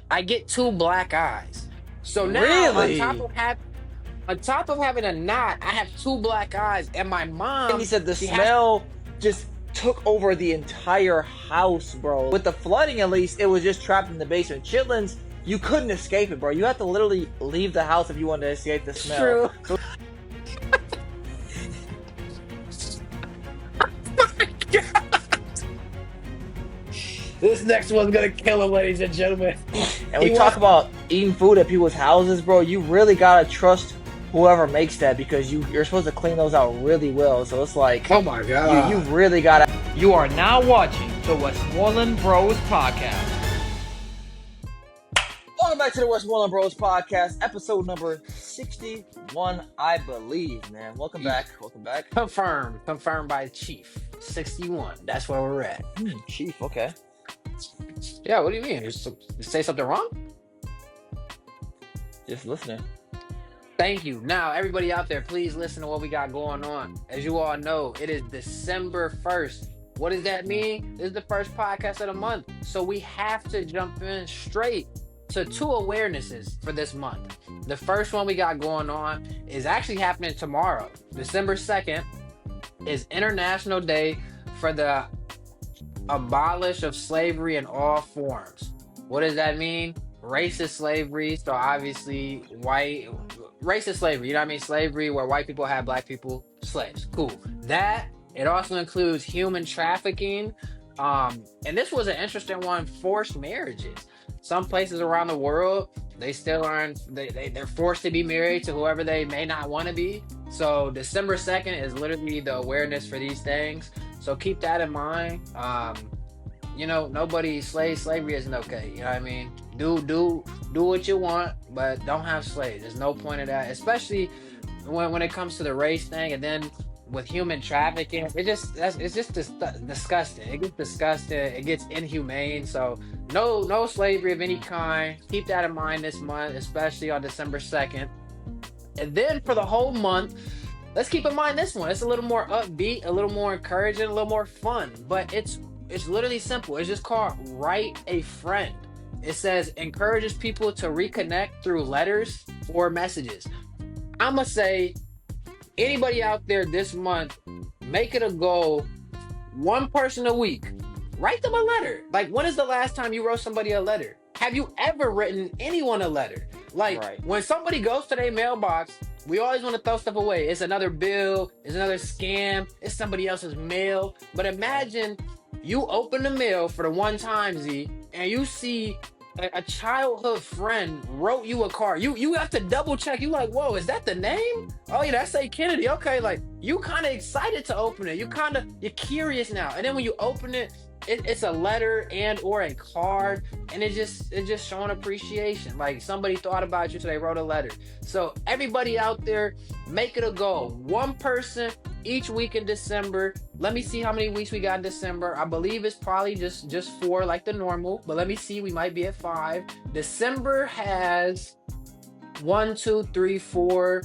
I get two black eyes. So now Really? on top of having a knot, I have two black eyes, and my And he mom, said the she has smell just took over the entire house, bro. With the flooding, at least, it was just trapped in the basement. Chitlins, you couldn't escape it, bro. You had to literally leave the house if you wanted to escape the smell. true. So This next one's gonna kill him, ladies and gentlemen. and we He talk wants about eating food at people's houses, bro. You really gotta trust whoever makes that because you're supposed to clean those out really well. So it's like Oh my you god. really gotta. You are now watching the Westmoreland Bros Podcast. Welcome back to the Westmoreland Bros podcast, episode number 61, I believe, man. Welcome back. Welcome back. Confirmed by Chief. 61. That's where we're at. Chief, okay. Yeah, what do you mean? You say something wrong? Just listening. Thank you. Now, everybody out there, please listen to what we got going on. As you all know, it is December 1st. What does that mean? This is the first podcast of the month. So we have to jump in straight to two awarenesses for this month. The first one we got going on is actually happening tomorrow. December 2nd is International Day for the Abolish of Slavery in all forms. What does that mean? Racist slavery. So obviously white racist slavery, you know what I mean? Slavery where white people have black people slaves. Cool. That it also includes human trafficking. And this was an interesting one, forced marriages. Some places around the world, they still aren't they're forced to be married to whoever they may not want to be. So December 2nd is literally the awareness for these things. So keep that in mind. Nobody slavery isn't okay. You know what I mean? Do what you want, but don't have slaves. There's no point of that, especially when it comes to the race thing, and then with human trafficking, it's just disgusting. It gets disgusting. It gets inhumane. So no slavery of any kind. Keep that in mind this month, especially on December 2nd. And then for the whole month, let's keep in mind this one. It's a little more upbeat, a little more encouraging, a little more fun. But it's literally simple. It's just called Write a Friend. It says encourages people to reconnect through letters or messages. I'ma say anybody out there this month, make it a goal, one person a week. Write them a letter. Like, when is the last time you wrote somebody a letter? Have you ever written anyone a letter? Like, Right. when somebody goes to their mailbox, we always want to throw stuff away. It's another bill, it's another scam, it's somebody else's mail. But imagine you open the mail for the one time, Z, and you see a childhood friend wrote you a card. You have to double check. You like, whoa, is that the name? Oh yeah, that's A. Kennedy. Okay, like you kind of excited to open it. You're curious now. And then when you open it, it's a letter and or a card, and it's just showing appreciation. Like somebody thought about you, so they wrote a letter. So everybody out there, make it a goal. One person each week in December. Let me see how many weeks we got in December. I believe it's probably just four, like the normal. But let me see. We might be at 5. December has 1, 2, 3, 4,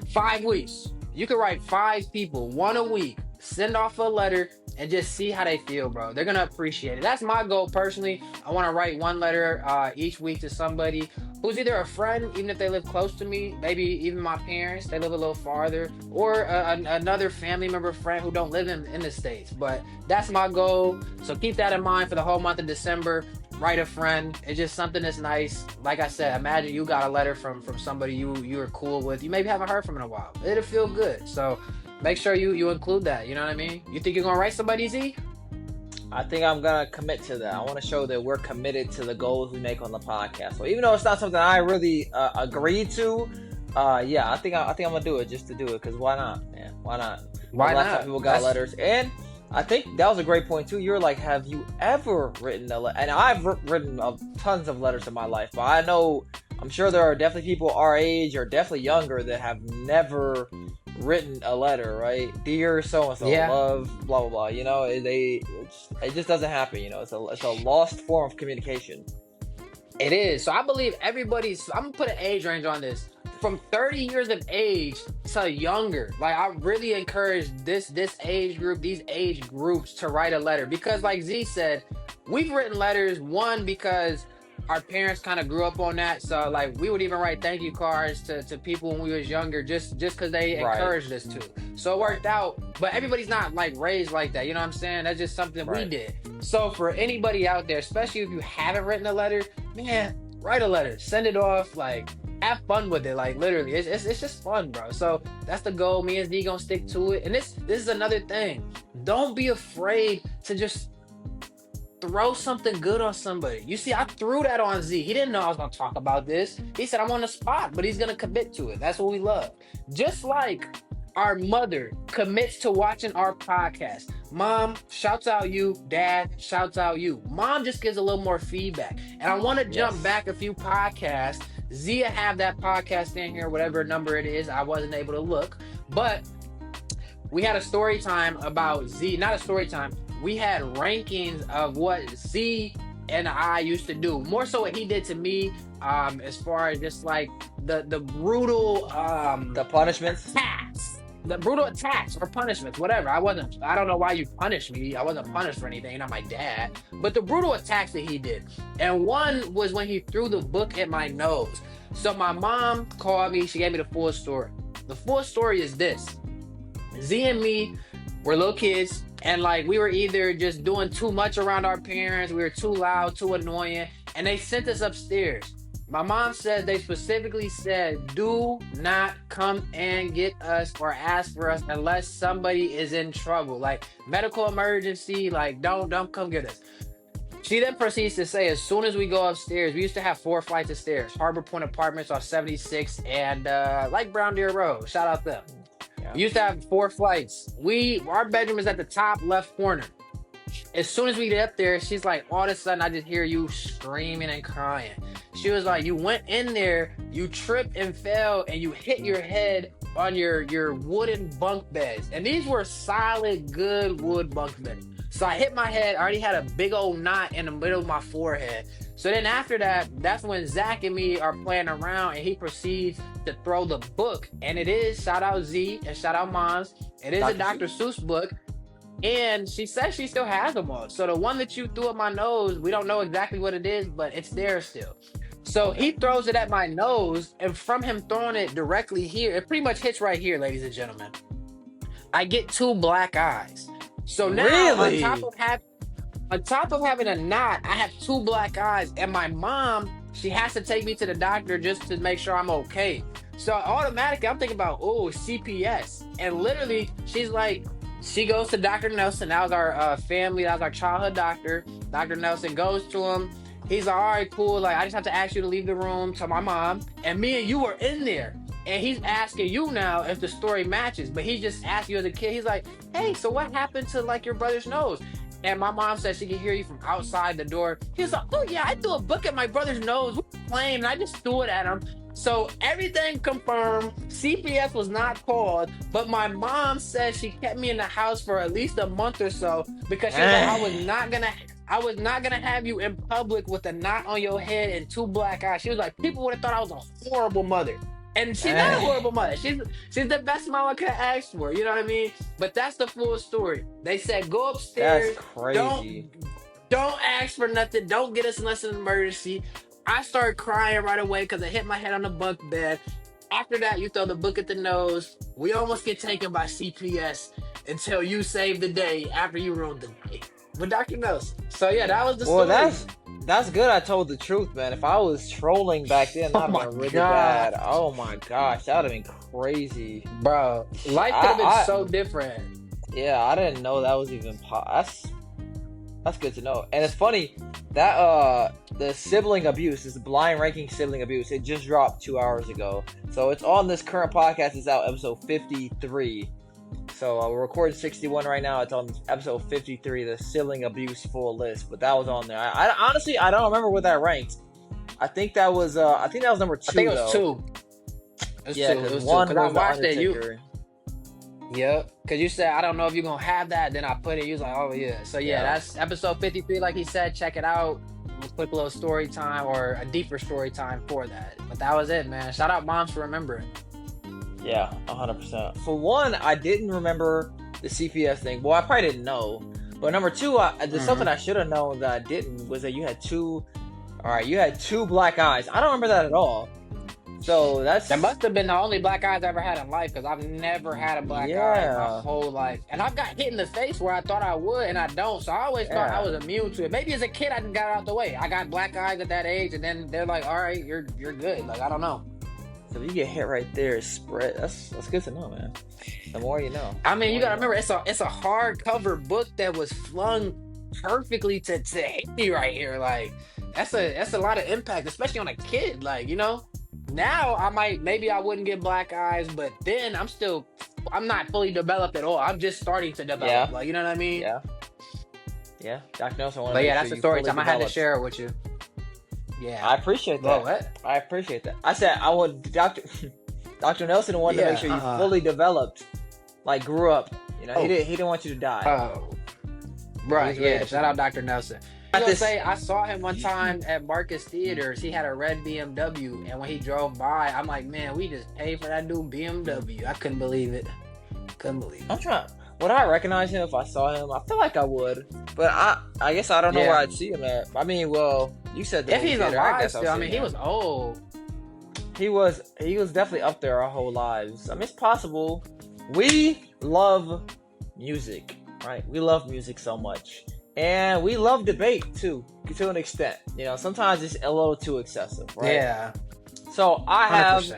5 weeks. You can write 5 people, one a week. Send off a letter and just see how they feel, bro. They're gonna appreciate it. That's my goal personally. I want to write one letter each week to somebody who's either a friend, even if they live close to me, maybe even my parents, they live a little farther, or another family member, friend who don't live in the States. But that's my goal. So keep that in mind for the whole month of December. Write a friend. It's just something that's nice. Like I said, imagine you got a letter from somebody you were cool with. You maybe haven't heard from in a while. It'll feel good. So make sure you include that. You know what I mean? You think you're gonna write somebody, Z? I think I'm gonna commit to that. I want to show that we're committed to the goals we make on the podcast. So even though it's not something I really agreed to, yeah, I think I'm gonna do it just to do it. Cause why not, man? Why not? Why Lots not? of people got letters, and I think that was a great point too. You're like, have you ever written a letter? And I've written tons of letters in my life, but I know I'm sure there are definitely people our age or definitely younger that have never written a letter, right? Dear so and so, Yeah. love, blah blah blah. You know, it just doesn't happen. You know, it's a lost form of communication. It is. So I believe everybody's. I'm gonna put an age range on this. From 30 years of age to younger. Like I really encourage this age group, these age groups to write a letter because, like Z said, we've written letters. One, because our parents kind of grew up on that. So like we would even write thank you cards to people when we was younger, just because they Right. encouraged us to. So it worked out. But everybody's not like raised like that. You know what I'm saying? That's just something we Right. did. So for anybody out there, especially if you haven't written a letter, man, write a letter, send it off, like have fun with it. Like literally, it's just fun, bro. So that's the goal. Me and Z gonna stick to it. And this is another thing. Don't be afraid to just throw something good on somebody. You see, I threw that on Z. He didn't know I was gonna talk about this. He said I'm on the spot, but he's gonna commit to it. That's what we love. Just like our mother commits to watching our podcast. Mom, shouts out you. Dad, shouts out you. Mom just gives a little more feedback. And I want to jump Yes. back a few podcasts. Zia have that podcast in here, whatever number it is. I wasn't able to look, but we had a story time about Z. Not a story time. We had rankings of what Z and I used to do. More so what he did to me, as far as just like the brutal The punishments. attacks. The brutal attacks or punishments, whatever. I don't know why you punished me. I wasn't punished for anything, you're not my dad. But the brutal attacks that he did. And one was when he threw the book at my nose. So my mom called me, she gave me the full story. The full story is this. Z and me were little kids, and like we were either just doing too much around our parents, we were too loud, too annoying, and they sent us upstairs. My mom said they specifically said, do not come and get us or ask for us unless somebody is in trouble. Like medical emergency, like don't come get us. She then proceeds to say, as soon as we go upstairs, we used to have 4 flights of stairs. Harbor Point Apartments on 76 and like Brown Deer Road. Shout out them. Yeah. We used to have 4 flights. Our bedroom is at the top left corner. As soon as we get up there, she's like, all of a sudden, I just hear you screaming and crying. She was like, you went in there, you tripped and fell, and you hit your head on your wooden bunk beds. And these were solid, good wood bunk beds. So I hit my head. I already had a big old knot in the middle of my forehead. So then after that, that's when Zach and me are playing around, and he proceeds to throw the book. And it is, shout out Z and shout out Moms, it is a Dr. Seuss book. And she says she still has them all. So the one that you threw at my nose, we don't know exactly what it is, but it's there still. So he throws it at my nose, and from him throwing it directly here, it pretty much hits right here, ladies and gentlemen. I get 2 black eyes. So now Really? on top of having a knot, I have 2 black eyes, and my mom, she has to take me to the doctor just to make sure I'm okay. So automatically I'm thinking about, CPS. And literally she's like, she goes to Dr. Nelson. That was our family. That was our childhood doctor. Dr. Nelson goes to him. He's like, all right, cool. Like, I just have to ask you to leave the room to my mom. And me and you were in there. And he's asking you now if the story matches. But he just asked you as a kid. He's like, hey, so what happened to, like, your brother's nose? And my mom said she could hear you from outside the door. He was like, oh, yeah, I threw a book at my brother's nose. We were playing, and I just threw it at him. So everything confirmed. CPS was not called, but my mom said she kept me in the house for at least a month or so because she was like, I was not gonna have you in public with a knot on your head and 2 black eyes. She was like, people would have thought I was a horrible mother. And she's not a horrible mother. She's the best mom I could have asked for. You know what I mean? But that's the full story. They said go upstairs. That's crazy. Don't ask for nothing. Don't get us unless it's an emergency. I started crying right away because I hit my head on the bunk bed. After that, you throw the book at the nose. We almost get taken by CPS until you save the day after you ruined the day. But Dr. Nelson. So yeah, that was the story. Well, that's good. I told the truth, man. If I was trolling back then, that'd have been really bad. Oh my gosh, that would have been crazy, bro. Life could have been so different. Yeah, I didn't know that was even That's good to know. And it's funny that the sibling abuse, this blind ranking sibling abuse, it just dropped 2 hours ago. So it's on this current podcast. It's out episode 53. So we're recording 61 right now. It's on episode 53, the sibling abuse full list. But that was on there. I honestly I don't remember what that ranked. I think that was number 2. I think it was 2. Yeah, because one was I watched the it. Undertaker. Yep, because you said, I don't know if you're going to have that. Then I put it, you was like, oh, yeah. So, yeah, that's episode 53, like he said. Check it out. We'll quick little story time or a deeper story time for that. But that was it, man. Shout out Moms for remembering. Yeah, 100%. For one, I didn't remember the CPS thing. Well, I probably didn't know. But number 2, there's something I should have known that I didn't, was that you had 2 All right, you had 2 black eyes. I don't remember that at all. So that's That must have been the only black eyes I ever had in life because I've never had a black eye my yeah, whole life. And I've got hit in the face where I thought I would and I don't. So I always thought I yeah. was immune to it. Maybe as a kid I just got it out the way. I got black eyes at that age and then they're like, all right, you're good. Like, I don't know. So if you get hit right there, it's spread. That's good to know, man. The more you know. I mean, The you more gotta remember it's a hardcover book that was flung perfectly to hit me right here. Like that's a lot of impact, especially on a kid. Like, now maybe I wouldn't get black eyes, but then I'm not fully developed at all. I'm just starting to develop. Yeah. Like, you know what I mean? Yeah. Yeah. Dr. Nelson, I want to But make yeah, sure that's the you story fully time. I had to developed. share it with you. Yeah. I appreciate Well, that. what? I appreciate that. I said I would Dr. Nelson wanted to Yeah, make sure you fully developed, like grew up. Oh. He didn't want you to die. Oh. Right, He's ready yeah. to- Shout out Dr. Nelson. I was gonna say I saw him one time at Marcus Theaters. He had a red BMW, and when he drove by, I'm like, man, we just paid for that new BMW. I couldn't believe it. Couldn't believe it. I'm trying. Would I recognize him if I saw him? I feel like I would, but I guess I don't know Yeah. where I'd see him at. I mean, well, you said the If movie he's theater, alive guess I'll still, I see mean, him he there. was old. He was definitely up there our whole lives. I mean, it's possible. We love music, right? We love music so much. And we love debate too, to an extent. Sometimes it's a little too excessive, right? Yeah. So I 100%.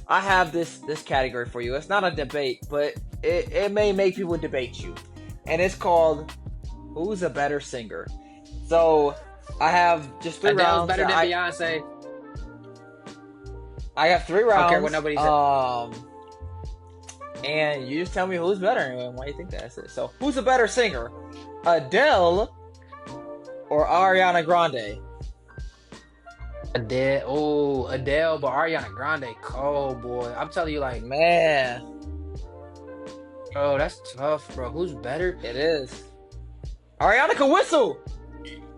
have this category for you. It's not a debate, but it may make people debate you. And it's called Who's a Better Singer? So I have just 3 Adele's rounds. better than Beyonce. I have 3 rounds. I don't care what nobody said. And you just tell me who's better and why you think that's it. So, who's a better singer? Adele or Ariana Grande? Adele, but Ariana Grande, cold boy. I'm telling you, like, Man, oh, that's tough, bro. Who's better? it is. Ariana can whistle.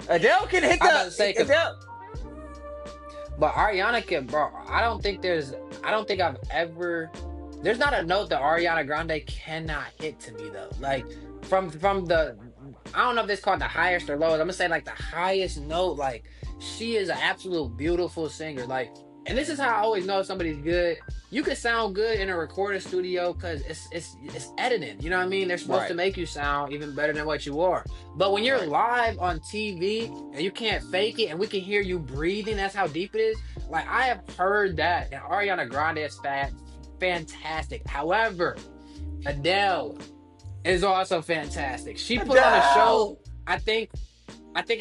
Adele can hit I'm about to say, 'cause- Adele. But Ariana can, bro. I don't think I've ever. There's not a note that Ariana Grande cannot hit to me though. Like from the, I don't know if it's called the highest or lowest. I'm gonna say like the highest note. Like she is an absolute beautiful singer. Like, and this is how I always know if somebody's good. You can sound good in a recording studio because it's editing. You know what I mean? They're supposed to Right. make you sound even better than what you are. But when you're Right. live on TV and you can't fake it, and we can hear you breathing, that's how deep it is. Like I have heard that, and Ariana Grande is fantastic. However, Adele is also fantastic. She put on a Adele! show. I think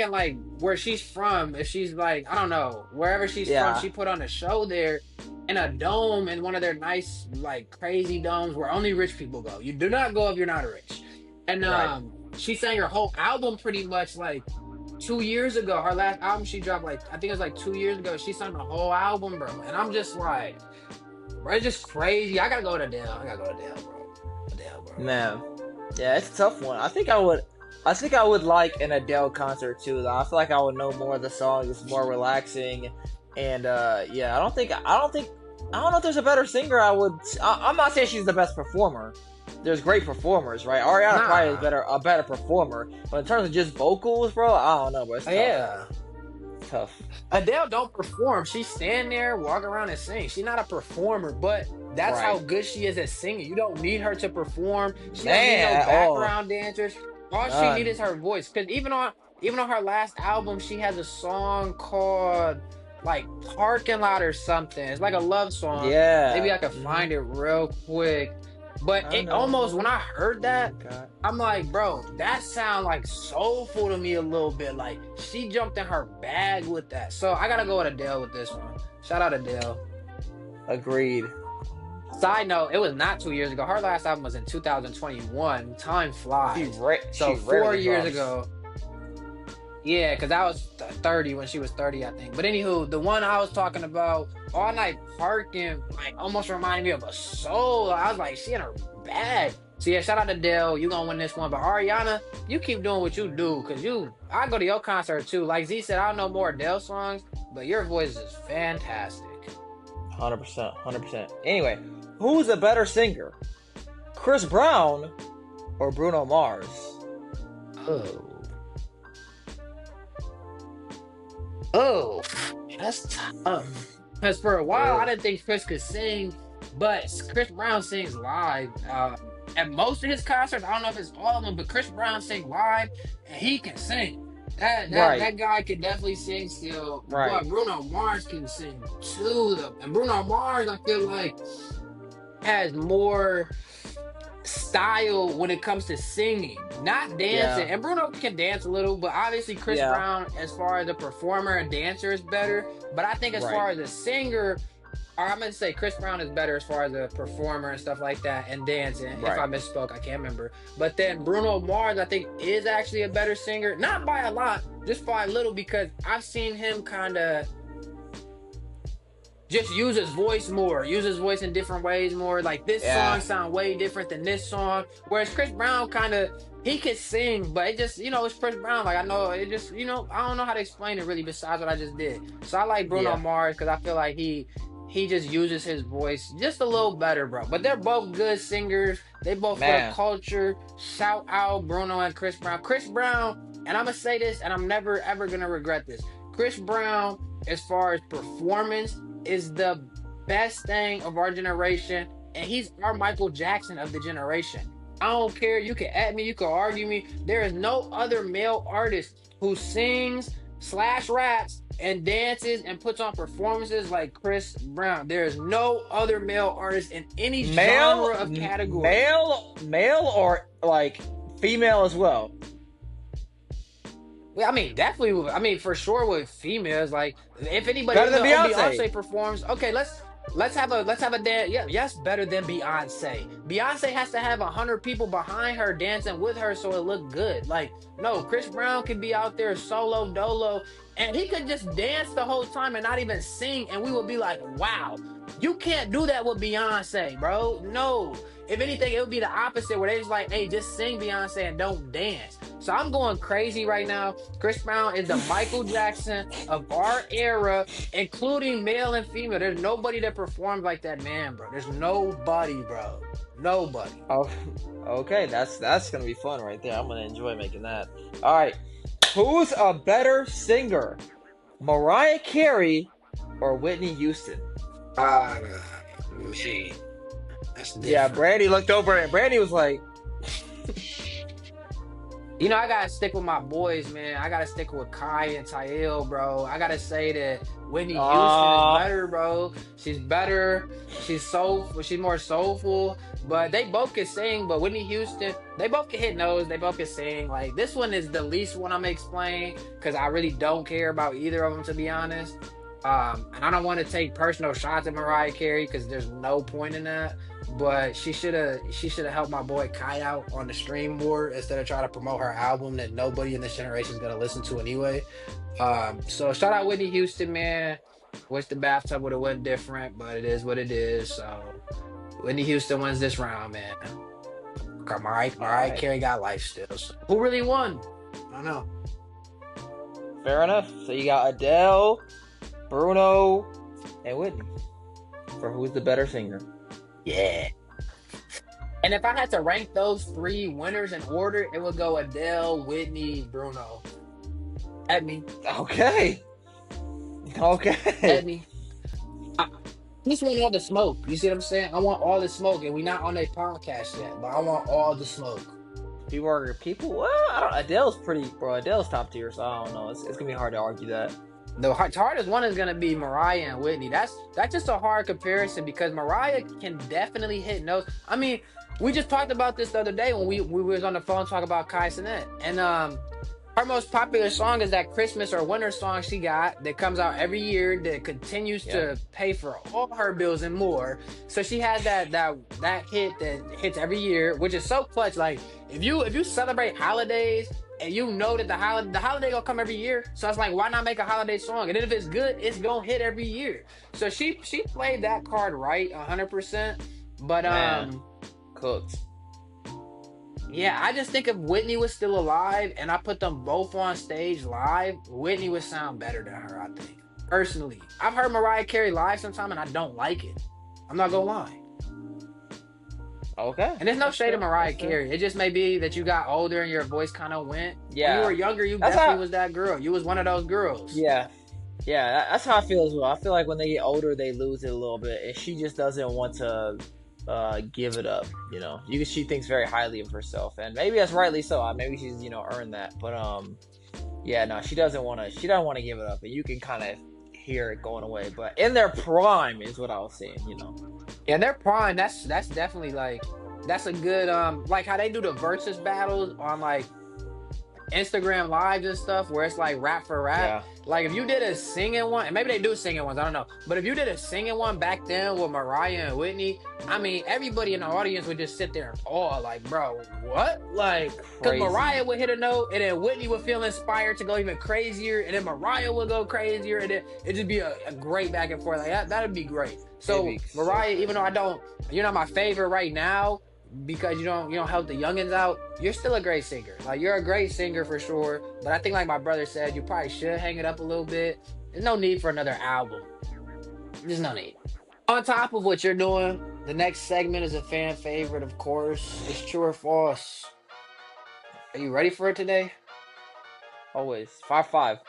in like where she's from, if she's like, I don't know, wherever she's Yeah. from, she put on a show there in a dome, in one of their nice, like crazy domes where only rich people go. You do not go if you're not rich. And Right. she sang her whole album pretty much like 2 years ago. Her last album she dropped, like I think it was like 2 years ago. She sang the whole album, bro. And I'm just like, bro, it's just crazy. I gotta go to Adele. Bro. Adele, bro. Man, yeah, it's a tough one. I think I would like an Adele concert too. Though. I feel like I would know more of the songs. It's more relaxing, and yeah, I don't know if there's a better singer. I'm not saying she's the best performer. There's great performers, right? Ariana probably is a better performer, but in terms of just vocals, bro, I don't know, bro. It's tough. Yeah. It's tough. Adele don't perform. She stand there, walk around, and sing. She's not a performer, but that's Right. how good she is at singing. You don't need her to perform. She Man, don't need no at all. background dancers. All None. she needs is her voice. Because even on her last album, she has a song called like Parking Lot or something. It's like a love song. Yeah. Maybe I can find it real quick. But I it know. almost, when I heard that, God. I'm like, bro, that sound like soulful to me a little bit. Like she jumped in her bag with that. So I gotta go with Adele with this one. Shout out Adele. Agreed. Side note, it was not 2 years ago. Her last album was in 2021. Time flies. So she 4 rarely years drops. ago. Yeah, because I was 30 when she was 30, I think. But anywho, the one I was talking about, All Night Parking, like almost reminded me of a soul. I was like, she in her bag. So yeah, shout out to Adele. You gonna win this one. But Ariana, you keep doing what you do. Cause I go to your concert too. Like Z said, I don't know more Adele songs, but your voice is fantastic. 100%. 100%. Anyway, who's a better singer? Chris Brown or Bruno Mars? Oh. Oh, that's tough. Because for a while, I Ugh. didn't think Chris could sing, but Chris Brown sings live. At most of his concerts, I don't know if it's all of them, but Chris Brown sings live, and he can sing. Right, That guy can definitely sing still, right. but Bruno Mars can sing too. Though. And Bruno Mars, I feel like has more style when it comes to singing, not Yeah, dancing. And Bruno can dance a little, but obviously Chris yeah, Brown, as far as a performer and dancer, is better. But I think as right. far as a singer, or I'm gonna say Chris Brown is better as far as a performer and stuff like that and dancing. If Right. I misspoke, I can't remember. But then Bruno Mars, I think, is actually a better singer, not by a lot, just by a little, because I've seen him kind of just use his voice more, use his voice in different ways more. Like this Yeah. song sound way different than this song. Whereas Chris Brown kind of he could sing, but it just it's Chris Brown. Like I know it just I don't know how to explain it really besides what I just did. So I like Bruno Yeah. Mars because I feel like he just uses his voice just a little better, bro. But they're both good singers. They both for the Man. culture. Shout out Bruno and Chris Brown. Chris Brown, and I'm gonna say this, and I'm never ever gonna regret this. Chris Brown, as far as performance, is the best thing of our generation, and he's our Michael Jackson of the generation. I don't care. You can at me, you can argue me. There is no other male artist who sings slash raps and dances and puts on performances like Chris Brown. There is no other male artist in any genre of category. Male, or like female as well. Well, I mean, definitely. I mean, for sure with females, like if anybody, Better than oh, Beyonce. Beyonce performs. Okay, let's have a dance. Yeah, yes, better than Beyonce. Beyonce has to have 100 people behind her dancing with her so it look good. Like no, Chris Brown could be out there solo dolo, and he could just dance the whole time and not even sing, and we would be like, wow, you can't do that with Beyonce, bro. No. If anything, it would be the opposite, where they just like, hey, just sing Beyonce and don't dance. So I'm going crazy right now. Chris Brown is the Michael Jackson of our era, including male and female. There's nobody that performs like that man, bro. There's nobody, bro. Nobody. Oh, okay. That's gonna be fun right there. I'm gonna enjoy making that. All right. Who's a better singer, Mariah Carey or Whitney Houston? Ah, man. That's Yeah, different. Brandy looked over and Brandy was like, I gotta stick with my boys, man. I gotta stick with Kai and Tael, bro. I gotta say that Whitney Houston is "Ah, better, bro. She's better. She's soulful. She's more soulful. But they both can sing. But Whitney Houston, they both can hit notes. They both can sing. Like this one is the least one I'm gonna explain because I really don't care about either of them, to be honest. And I don't want to take personal shots at Mariah Carey because there's no point in that. But she should have helped my boy Kai out on the stream more instead of trying to promote her album that nobody in this generation is gonna listen to anyway. So shout out Whitney Houston, man. Wish the bathtub would have went different, but it is what it is. So Whitney Houston wins this round, man. all Mariah right, Carey got life still. So who really won? I don't know. fair enough." So you got Adele, Bruno, and Whitney for who's the better singer. Yeah. And if I had to rank those three winners in order, it would go Adele, Whitney, Bruno. At me. Okay, At okay. me. I just want all the smoke. You see what I'm saying? I want all the smoke, and we not on a podcast yet, but I want all the smoke. People. Well, I don't, Adele's pretty, bro. Adele's top tier, so I don't know. It's gonna be hard to argue that. The hardest one is gonna be Mariah and Whitney. That's just a hard comparison because Mariah can definitely hit notes. I mean, we just talked about this the other day when we was on the phone talking about Kai Cenat. And her most popular song is that Christmas or winter song she got that comes out every year that continues Yeah. to pay for all her bills and more. So she has that hit that hits every year, which is so clutch. Like if you celebrate holidays and you know that the holiday gonna come every year, so it's like why not make a holiday song? And then if it's good, it's gonna hit every year. So she played that card right 100%. But Man, cooked. yeah, I just think if Whitney was still alive and I put them both on stage live, Whitney would sound better than her, I think. Personally. I've heard Mariah Carey live sometime and I don't like it. I'm not gonna lie. Okay. And there's no That's shade of fair. Mariah That's fair. Carey. It just may be that you got older and your voice kind of went. When you Yeah. were younger, you That's definitely how. was that girl. You was one of those girls. Yeah. Yeah, that's how I feel as well. I feel like when they get older, they lose it a little bit, and she just doesn't want to give it up. She thinks very highly of herself, and maybe that's rightly so. Maybe she's earned that, but yeah, no, she doesn't want to. She doesn't want to give it up, and you can kind of hear it going away. But in their prime is what I was saying. Yeah, their prime. That's definitely like that's a good like how they do the versus battles on like Instagram lives and stuff where it's like rap for rap. Yeah. Like if you did a singing one, and maybe they do singing ones, I don't know. But if you did a singing one back then with Mariah and Whitney, I mean, everybody in the audience would just sit there and awe, like, bro, what? Like, because Crazy. Mariah would hit a note, and then Whitney would feel inspired to go even crazier, and then Mariah would go crazier, and then it'd just be a great back and forth. Like that'd be great. So Mariah, even though you're not my favorite right now, because you don't help the youngins out, you're still a great singer. Like you're a great singer for sure. But I think like my brother said, you probably should hang it up a little bit. There's no need for another album. There's no need. On top of what you're doing, the next segment is a fan favorite, of course. It's true or false. Are you ready for it today? Always 5-5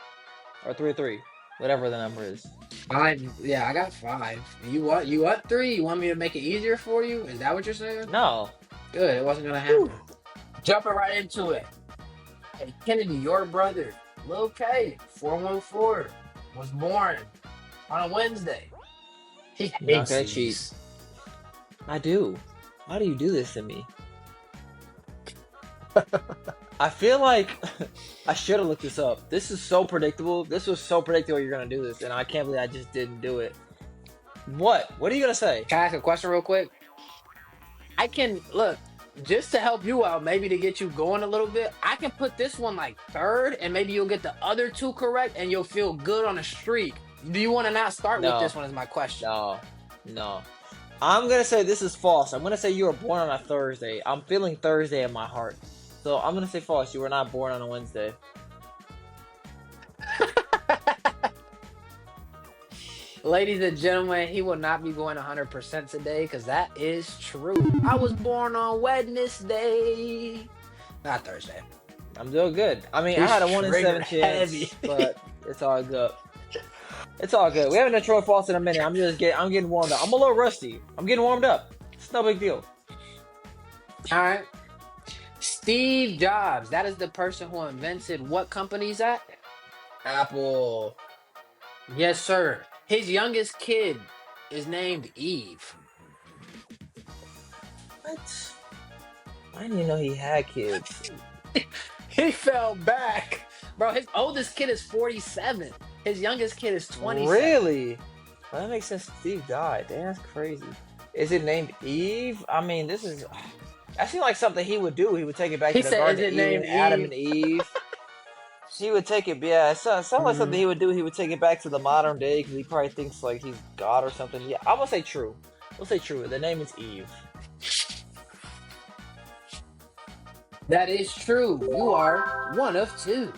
or 3-3, whatever the number is. Yeah, I got 5. You what 3? You want me to make it easier for you? Is that what you're saying? No. Good. It wasn't gonna happen. Jumping right into it. Hey, Kennedy, your brother, Lil K, 414, was born on a Wednesday. He hates Okay, these. cheat. I do. Why do you do this to me? I feel like I should have looked this up. This is so predictable. This was so predictable you're gonna do this, and I can't believe I just didn't do it. What? What are you gonna say? Can I ask a question real quick? I can look just to help you out, maybe to get you going a little bit. I can put this one like third, and maybe you'll get the other 2 correct, and you'll feel good on a streak. Do you want to not start with this one? Is my question. No. I'm gonna say this is false. I'm gonna say you were born on a Thursday. I'm feeling Thursday in my heart. So I'm gonna say false. You were not born on a Wednesday. Ladies and gentlemen, he will not be going 100% today because that is true. I was born on Wednesday, not Thursday. I'm doing good. I mean, I had a 1 in 7 chance, heavy. but it's all good. It's all good. We haven't done true or false in a minute. I'm getting warmed up. I'm a little rusty. I'm getting warmed up. It's no big deal. All right. Steve Jobs. That is the person who invented what company is that? Apple. Yes, sir. His youngest kid is named Eve. What? I didn't even know he had kids. He fell back. Bro, his oldest kid is 47. His youngest kid is 27. Really? Well, that makes sense. Steve died. Damn, that's crazy. Is it named Eve? I mean, that seems like something he would do. He would take it back to the Garden of Eden, Adam and Eve. He would take it, yeah. It sounds like something he would do. He would take it back to the modern day because he probably thinks like he's God or something. Yeah, I'm gonna say true. We'll say true. The name is Eve. That is true. You are 1 of 2.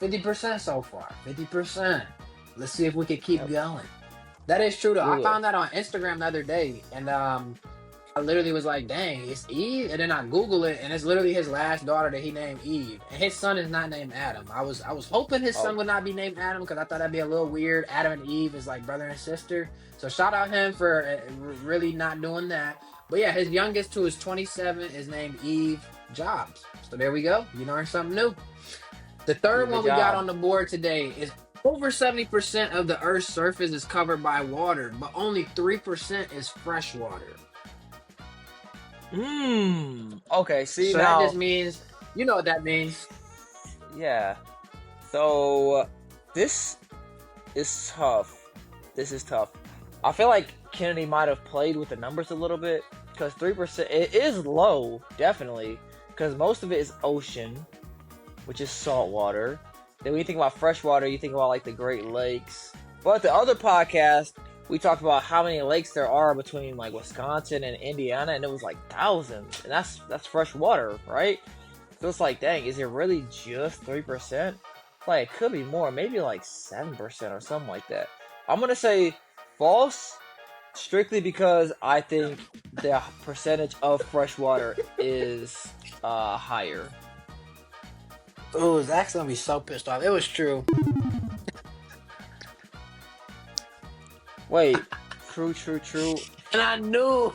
50% so far. 50%. Let's see if we can keep going. That is true though. I found that on Instagram the other day, and I literally was like, dang, it's Eve? And then I Google it, and it's literally his last daughter that he named Eve. And his son is not named Adam. I was hoping his son would not be named Adam because I thought that'd be a little weird. Adam and Eve is like brother and sister. So shout out him for really not doing that. But yeah, his youngest, who is 27, is named Eve Jobs. So there we go. You learned something new. The third one we got on the board today is over 70% of the Earth's surface is covered by water, but only 3% is fresh water. Okay, see, so now that just means, you know what that means. Yeah. So this is tough. This is tough. I feel like Kennedy might have played with the numbers a little bit because 3%, it is low, definitely, because most of it is ocean, which is salt water. Then when you think about fresh water, you think about like the Great Lakes. But the other podcast, we talked about how many lakes there are between like Wisconsin and Indiana, and it was like thousands, and that's fresh water, right? So it's like, dang, is it really just 3%? Like, it could be more, maybe like 7% or something like that. I'm gonna say false, strictly because I think the percentage of fresh water is higher. Oh, Zach's gonna be so pissed off. It was true. Wait, true. And I knew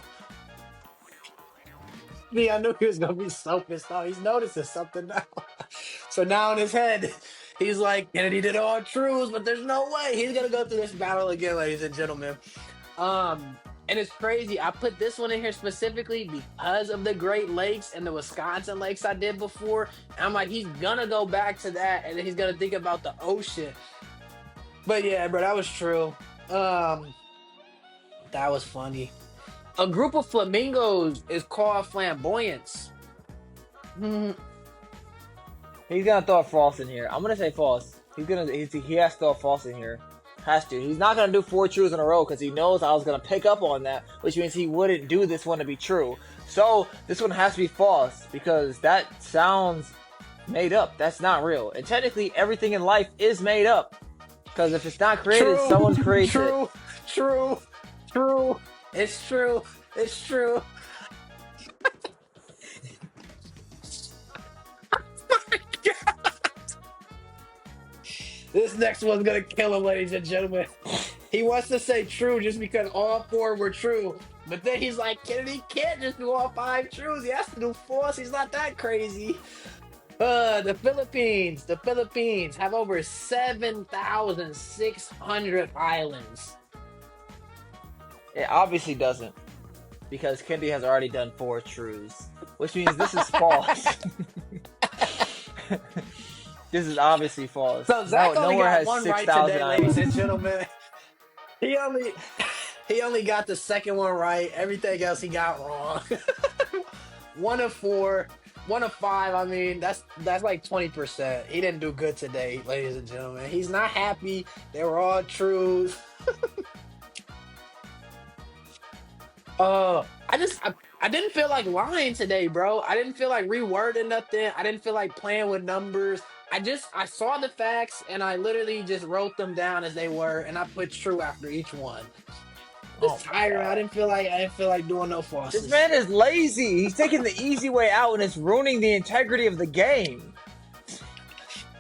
he was gonna be so pissed off. He's noticing something now. So now in his head, he's like, Kennedy did all truths, but there's no way he's gonna go through this battle again, ladies and gentlemen. And it's crazy. I put this one in here specifically because of the Great Lakes and the Wisconsin lakes I did before. And I'm like, he's gonna go back to that, and then he's gonna think about the ocean. But yeah, bro, that was true. That was funny. A group of flamingos is called flamboyance. Hmm. He's gonna throw a false in here. I'm gonna say false. He has to throw a false in here. Has to. He's not gonna do 4 truths in a row because he knows I was gonna pick up on that, which means he wouldn't do this one to be true. So this one has to be false because that sounds made up. That's not real. And technically, everything in life is made up because if it's not created, someone creates it. True. It's true. This next one's gonna kill him, ladies and gentlemen. He wants to say true just because all 4 were true. But then he's like, Kennedy can't just do all 5 truths. He has to do false. He's not that crazy. The Philippines have over 7,600 islands. It obviously doesn't because Kendi has already done 4 truths, which means this is false. This is obviously false. So Zach only nowhere got has one right 6,000 today, islands. ladies and gentlemen. He only got the second one right. Everything else he got wrong. 1 of 4, 1 of 5. I mean, that's like 20%. He didn't do good today, ladies and gentlemen. He's not happy. They were all truths. I didn't feel like lying today, bro. I didn't feel like rewording nothing. I didn't feel like playing with numbers. I saw the facts and I literally just wrote them down as they were, and I put true after each one. Just tired. I didn't feel like doing no falses. This man is lazy. He's taking the easy way out and it's ruining the integrity of the game.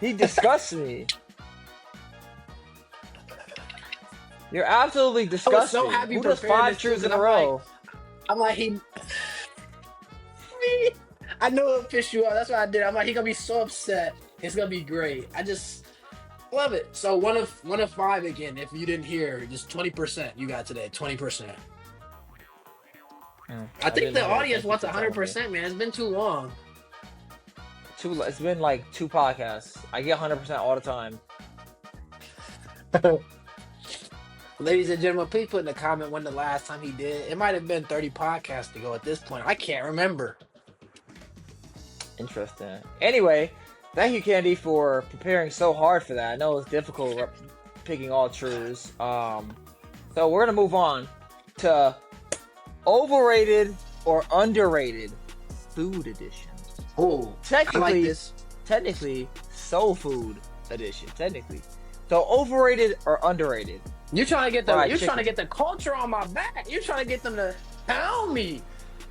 He disgusts me. You're absolutely disgusting. I was so happy Who does preparing 5 this truths in truth, a row? I'm like, I knew it would piss you off. That's what I did. I'm like, he's gonna be so upset. It's gonna be great. I just love it. So 1 of 5 again. If you didn't hear, just 20% you got today. 20%. I think the audience wants 100%, man. It's been too long. It's been like 2 podcasts. I get 100% all the time. Ladies and gentlemen, please put in the comment when the last time he did. It might have been 30 podcasts ago at this point. I can't remember. Interesting. Anyway, thank you, Candy, for preparing so hard for that. I know it's difficult picking all truths. So we're gonna move on to overrated or underrated food edition. Oh, I like this. Technically, soul food edition. Technically, so overrated or underrated. You're trying to get the culture on my back. You're trying to get them to pound me.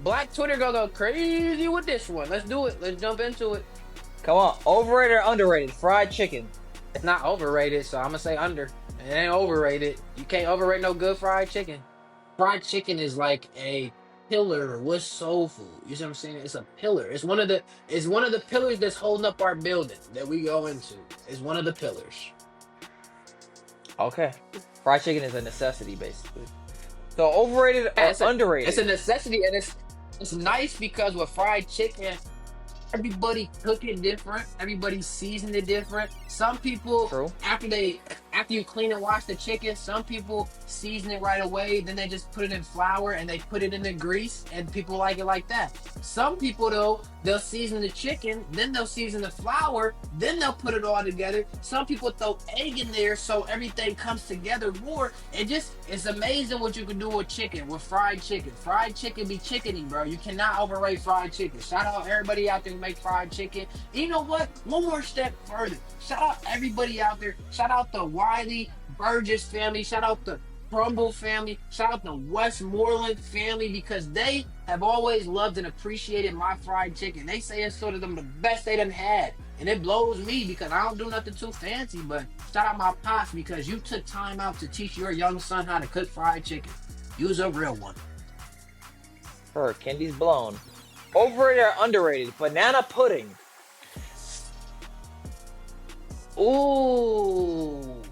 Black Twitter gonna go crazy with this one. Let's do it. Let's jump into it. Come on, overrated or underrated? Fried chicken. It's not overrated, so I'm gonna say under. It ain't overrated. You can't overrate no good fried chicken. Fried chicken is like a pillar with soul food. You see what I'm saying? It's a pillar. It's one of the pillars that's holding up our building that we go into. It's one of the pillars. Okay. Fried chicken is a necessity, basically. So overrated or underrated? It's a necessity, and it's nice because with fried chicken, everybody cook it different. Everybody season it different. Some people, True. after you clean and wash the chicken, some people season it right away. Then they just put it in flour and they put it in the grease, and people like it like that. Some people though, they'll season the chicken, then they'll season the flour, then they'll put it all together. Some people throw egg in there so everything comes together more. It's amazing what you can do with chicken, with fried chicken. Fried chicken be chickeny, bro. You cannot overrate fried chicken. Shout out everybody out there who make fried chicken. And you know what? One more step further. Shout out everybody out there. Shout out the Wiley Burgess family. Shout out the Crumble family. Shout out the Westmoreland family because they have always loved and appreciated my fried chicken. They say it's sort of the best they done had. And it blows me because I don't do nothing too fancy. But shout out my pops because you took time out to teach your young son how to cook fried chicken. You was a real one. Her candy's blown. Overrated or underrated? Banana pudding. Ooh.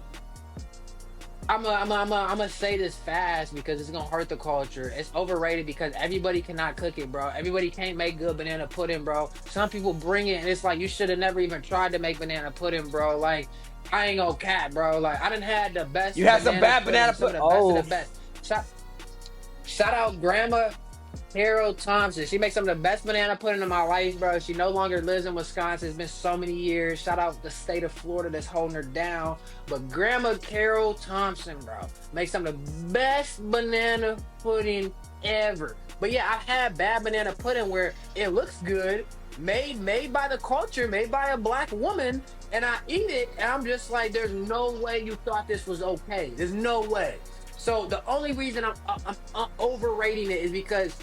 I'm gonna say this fast because it's gonna hurt the culture. It's overrated because everybody cannot cook it, bro. Everybody can't make good banana pudding, bro. Some people bring it and it's like you should have never even tried to make banana pudding, bro. Like I ain't gonna cap, bro. Like I done had the best. You had some bad banana pudding. Some of the best of the best. Shout out Grandma Carol Thompson. She makes some of the best banana pudding in my life, bro. She no longer lives in Wisconsin. It's been so many years. Shout out the state of Florida that's holding her down. But Grandma Carol Thompson, bro, makes some of the best banana pudding ever. But yeah, I've had bad banana pudding where it looks good, made by the culture, made by a black woman, and I eat it, and I'm just like, there's no way you thought this was okay. There's no way. So the only reason I'm overrating it is because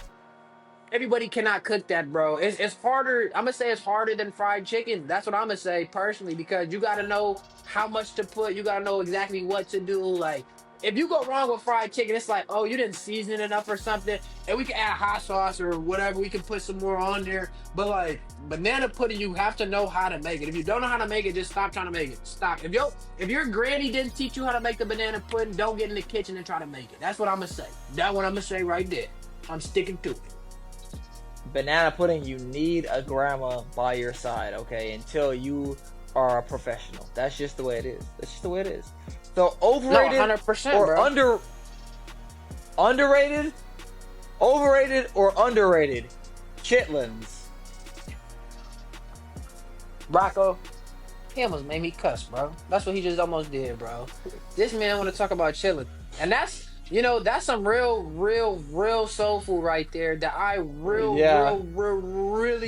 everybody cannot cook that, bro. It's harder. I'm gonna say it's harder than fried chicken. That's what I'm gonna say personally because you gotta know how much to put. You gotta know exactly what to do. Like if you go wrong with fried chicken, it's like, oh, you didn't season it enough or something, and we can add hot sauce or whatever. We can put some more on there. But like banana pudding, you have to know how to make it. If you don't know how to make it, just stop trying to make it. Stop. If your granny didn't teach you how to make the banana pudding, don't get in the kitchen and try to make it. That's what I'm gonna say. That's what I'm gonna say right there. I'm sticking to it. Banana pudding, you need a grandma by your side, okay? Until you are a professional. That's just the way it is. That's just the way it is. So overrated No, 100%, or bro. underrated? Overrated or underrated? Chitlins. Rocco, he almost made me cuss, bro. That's what he just almost did, bro. This man want to talk about chilling, and that's some real soul food right there that I really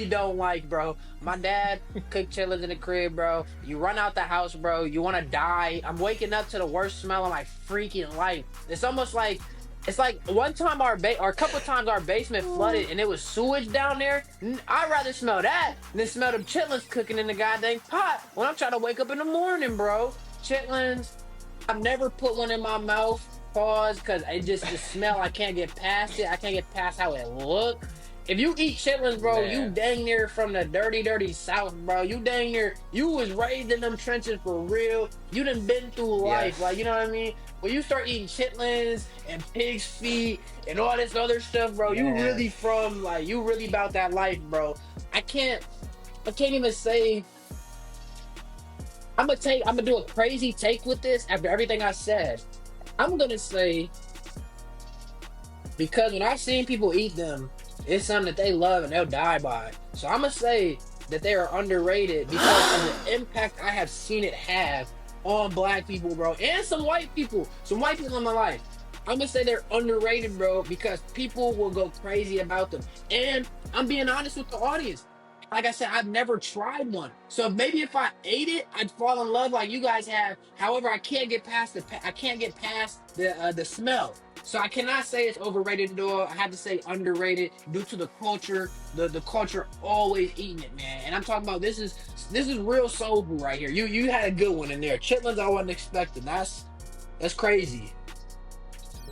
don't like, bro. My dad cooked chitlins in the crib, bro. You run out the house, bro. You want to die. I'm waking up to the worst smell of my freaking life. It's almost like it's like one time or a couple times our basement flooded and it was sewage down there. I'd rather smell that than smell them chitlins cooking in the goddamn pot when I'm trying to wake up in the morning, bro. Chitlins, I've never put one in my mouth. Pause, because it just the smell. I can't get past it. I can't get past how it look. If you eat chitlins, bro, Man. you dang near from the dirty South, bro. You dang near. You was raised in them trenches for real. You done been through life, Yes. like you know what I mean. When you start eating chitlins and pig's feet and all this other stuff, bro, you Man. really from like you really about that life, bro. I can't even say. I'm gonna do a crazy take with this after everything I said. I'm gonna say because when I've seen people eat them, it's something that they love and they'll die by. So I'm gonna say that they are underrated because of the impact I have seen it have on black people, bro, and some white people. Some white people in my life. I'm gonna say they're underrated, bro, because people will go crazy about them. And I'm being honest with the audience. Like I said, I've never tried one. So maybe if I ate it, I'd fall in love like you guys have. However, I can't get past the smell. So I cannot say it's overrated at all. I have to say underrated due to the culture. The culture always eating it, man. And I'm talking about this is real soul food right here. You had a good one in there. Chitlins I wasn't expecting. That's crazy.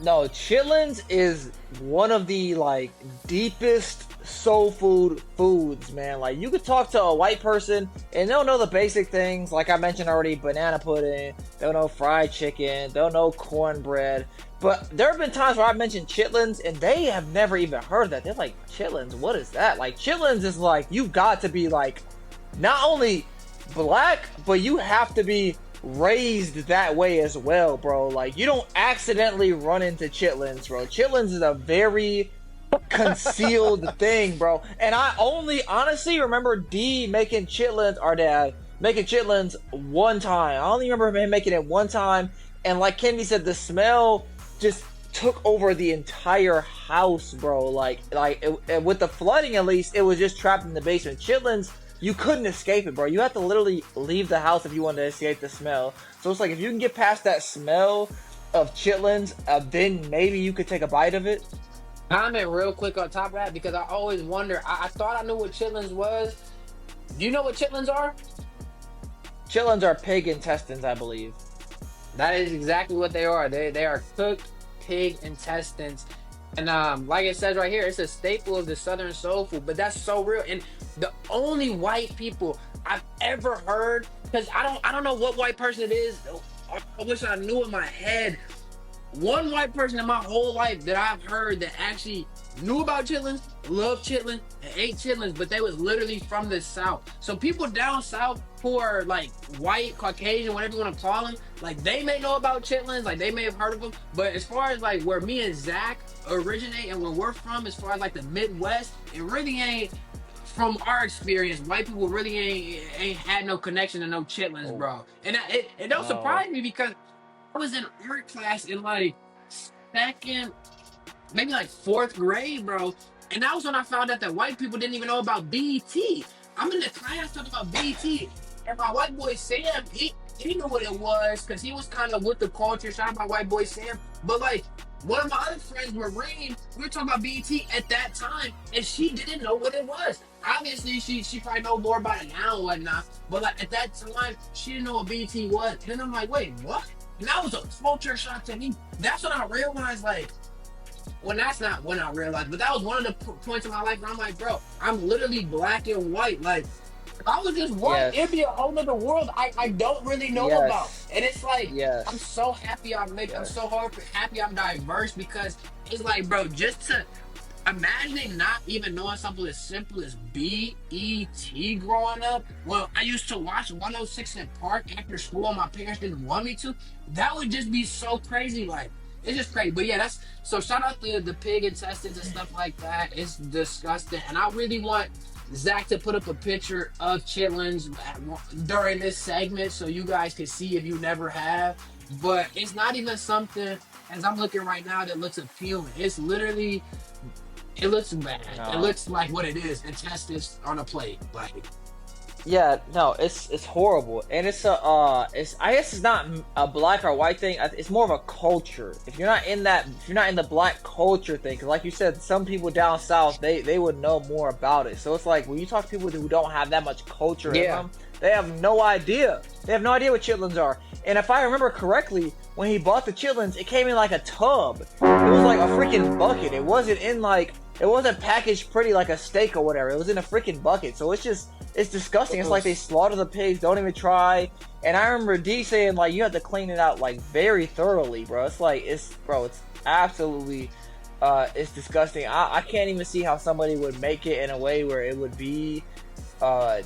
No, chitlins is one of the like deepest soul foods, man. Like you could talk to a white person and they'll know the basic things, like I mentioned already, banana pudding, they'll know fried chicken, they'll know cornbread. But there have been times where I mentioned chitlins and they have never even heard that. They're like, chitlins, what is that? Like chitlins is like you've got to be like not only black, but you have to be raised that way as well, bro. Like you don't accidentally run into chitlins, bro. Chitlins is a very concealed thing, bro. And I only honestly remember D making chitlins, our dad making chitlins one time. I only remember him making it one time, and like Kennedy said, the smell just took over the entire house, bro. With the flooding, at least it was just trapped in the basement. Chitlins, you couldn't escape it, bro. You had to literally leave the house if you wanted to escape the smell. So it's like if you can get past that smell of chitlins, then maybe you could take a bite of it. Comment real quick on top of that because I always wonder. I thought I knew what chitlins was. Do you know what chitlins are? chitlins are pig intestines, I believe. That is exactly what they are. They are cooked pig intestines. And like it says right here, it's a staple of the Southern soul food. But that's so real. And the only white people I've ever heard, because I don't know what white person it is. I wish I knew in my head. One white person in my whole life that I've heard that actually knew about chitlins, loved chitlins, and ate chitlins, but they was literally from the South. So people down South who are like white, Caucasian, whatever you want to call them, like they may know about chitlins, like they may have heard of them. But as far as like where me and Zach originate and where we're from, as far as like the Midwest, it really ain't. From our experience, white people really ain't had no connection to no chitlins, Oh bro. And it don't no. surprise me because I was in art class in like second, maybe like fourth grade, bro. And that was when I found out that white people didn't even know about BET. I'm in the class talking about BET. And my white boy Sam, he knew what it was because he was kind of with the culture. Shout out my white boy Sam. But like one of my other friends, Marine, we were talking about BET at that time, and she didn't know what it was. Obviously, she probably know more about it now and whatnot. But like at that time, she didn't know what BET was. And then I'm like, wait, what? And that was a culture shock to me. That's when I realized, like, well, that's not when I realized, but that was one of the points in my life where I'm like, bro, I'm literally black and white. Like, if I was just white, Yes. it'd be a whole other world I don't really know about. Yes. And it's like, I'm Yes. so happy I'm Yes. so happy I'm diverse because it's like, bro, just to imagining not even knowing something as simple as BET growing up. Well, I used to watch 106 in Park after school and my parents didn't want me to. That would just be so crazy. Like, it's just crazy. But yeah, that's so shout out to the pig intestines and stuff like that. It's disgusting. And I really want Zach to put up a picture of chitlins during this segment so you guys can see if you never have. But it's not even something, as I'm looking right now, that looks appealing. It's literally, it looks bad. It No. looks like what it is. Intestines on a plate. Like, Yeah, no, it's horrible, and it's I guess it's not a black or white thing. It's more of a culture. If you're not in that, if you're not in the black culture thing, because like you said, some people down south they would know more about it. So it's like when you talk to people who don't have that much culture in yeah. them, they have no idea. They have no idea what chitlins are. And if I remember correctly, when he bought the chitlins, it came in like a tub. It was like a freaking bucket. It wasn't in like it wasn't packaged pretty like a steak or whatever. It was in a freaking bucket. So it's disgusting. It's like they slaughter the pigs, don't even try. And I remember D saying like you have to clean it out like very thoroughly, bro. It's like it's absolutely it's disgusting. I can't even see how somebody would make it in a way where it would be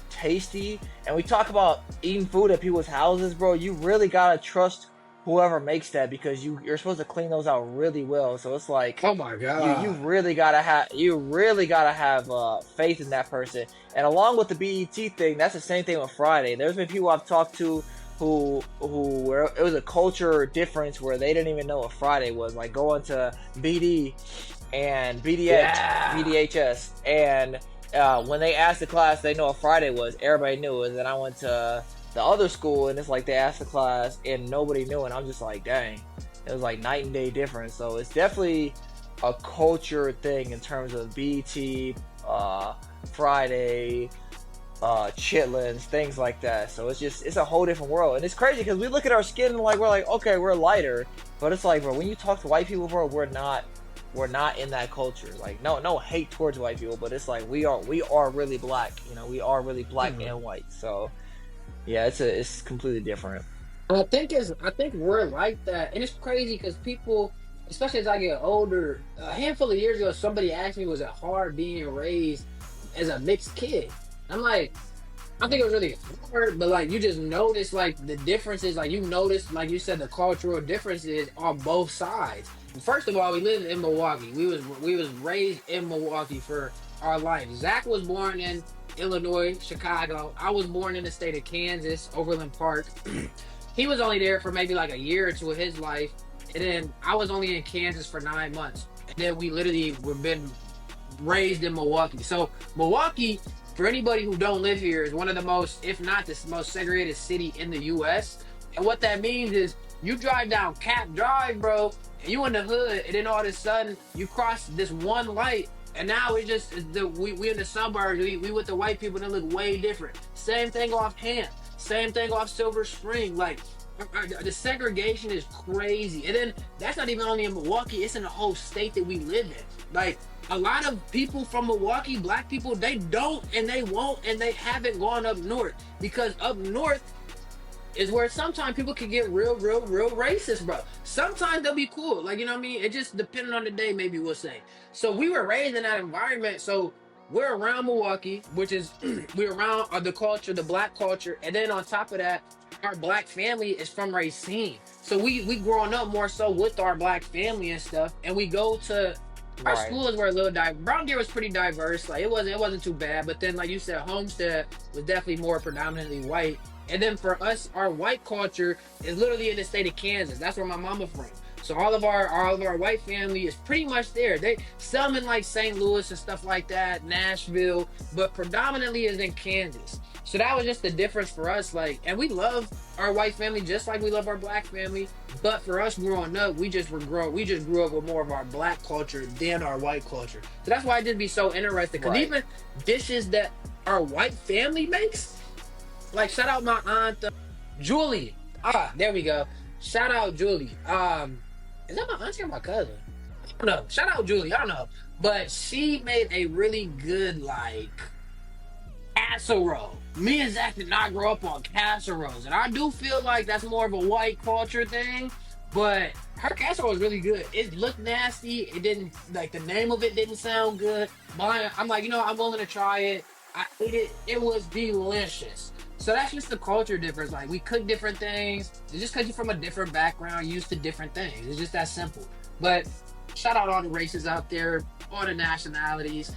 tasty. And we talk about eating food at people's houses, bro. You really gotta trust whoever makes that because you're supposed to clean those out really well. So it's like Oh my you god. really gotta have faith in that person. And along with the BET thing, that's the same thing with Friday. There's been people I've talked to who where it was a culture difference where they didn't even know what Friday was, like going to BD and BDHS, and when they asked the class, they know what Friday was. Everybody knew it. And then I went to the other school, and it's like they asked the class, and nobody knew. And I'm just like, dang, it was like night and day difference. So it's definitely a culture thing in terms of BT, Friday, chitlins, things like that. So it's a whole different world, and it's crazy because we look at our skin and like we're like, okay, we're lighter, but it's like, bro, when you talk to white people, bro, we're not in that culture. Like no hate towards white people, but it's like we are really black. You know, we are really black and white. So yeah, it's completely different. I think we're like that, and it's crazy because people, especially as I get older, a handful of years ago, somebody asked me, "Was it hard being raised as a mixed kid?" I'm like, I think it was really hard, but like you just notice like the differences, like you notice, like you said, the cultural differences on both sides. First of all, we lived in Milwaukee. We was raised in Milwaukee for our life. Zach was born in Illinois, Chicago. I was born in the state of Kansas, Overland Park. He was only there for maybe like a year or two of his life, and then I was only in Kansas for 9 months. And then we literally were been raised in Milwaukee. So Milwaukee, for anybody who don't live here, is one of the most, if not the most segregated city in the U.S. And what that means is you drive down Cap Drive, bro, and you in the hood, and then all of a sudden you cross this one light, and now it's just we in the suburbs. We with the white people, and it look way different. Same thing off Camp. Same thing off Silver Spring. Like the segregation is crazy. And then that's not even only in Milwaukee, it's in the whole state that we live in. Like a lot of people from Milwaukee, black people, they don't and they won't and they haven't gone up north, because up north is where sometimes people can get real racist, bro. Sometimes they'll be cool, like, you know what I mean? It just depending on the day, maybe we'll say. So we were raised in that environment, so we're around Milwaukee, which is we're around the culture, the black culture, and then on top of that, our black family is from Racine. So we growing up more so with our black family and stuff, and we go to our Right. schools were a little diverse. Brown Deer was pretty diverse. Like it wasn't too bad. But then, like you said, Homestead was definitely more predominantly white. And then for us, our white culture is literally in the state of Kansas. That's where my mama from. So all of our white family is pretty much there. They some in like St. Louis and stuff like that, Nashville, but predominantly is in Kansas. So that was just the difference for us. Like, and we love our white family just like we love our black family. But for us growing up, we just grew up with more of our black culture than our white culture. So that's why it just be so interesting. Because Right. even dishes that our white family makes, like shout out my aunt Julie. There we go. Shout out Julie. Is that my auntie or my cousin? I don't know. Shout out Julie. I don't know. But she made a really good like casserole. Me and Zach did not grow up on casseroles, and I do feel like that's more of a white culture thing. But her casserole was really good. It looked nasty. It didn't like the name of it didn't sound good. But I'm like, I'm willing to try it. I ate it. It was delicious. So that's just the culture difference. Like we cook different things. It's just because you're from a different background, used to different things. It's just that simple. But shout out all the races out there, all the nationalities.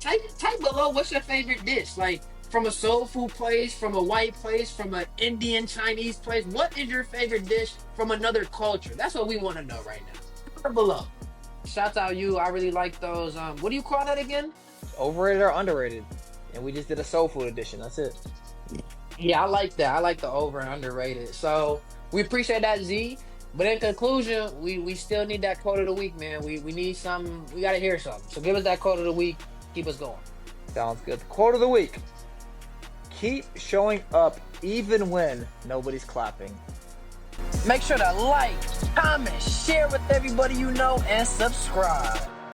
Type below what's your favorite dish. Like from a soul food place, from a white place, from an Indian Chinese place. What is your favorite dish from another culture? That's what we want to know right now. Comment below. Shouts out you. I really like those. What do you call that again? Overrated or underrated? And we just did a soul food edition. That's it. Yeah, I like that. I like the over and underrated. So we appreciate that, Z. But in conclusion, we still need that quote of the week, man. We need something. We gotta hear something. So give us that quote of the week. Keep us going. Sounds good. Quote of the week. Keep showing up even when nobody's clapping. Make sure to like, comment, share with everybody you know, and subscribe.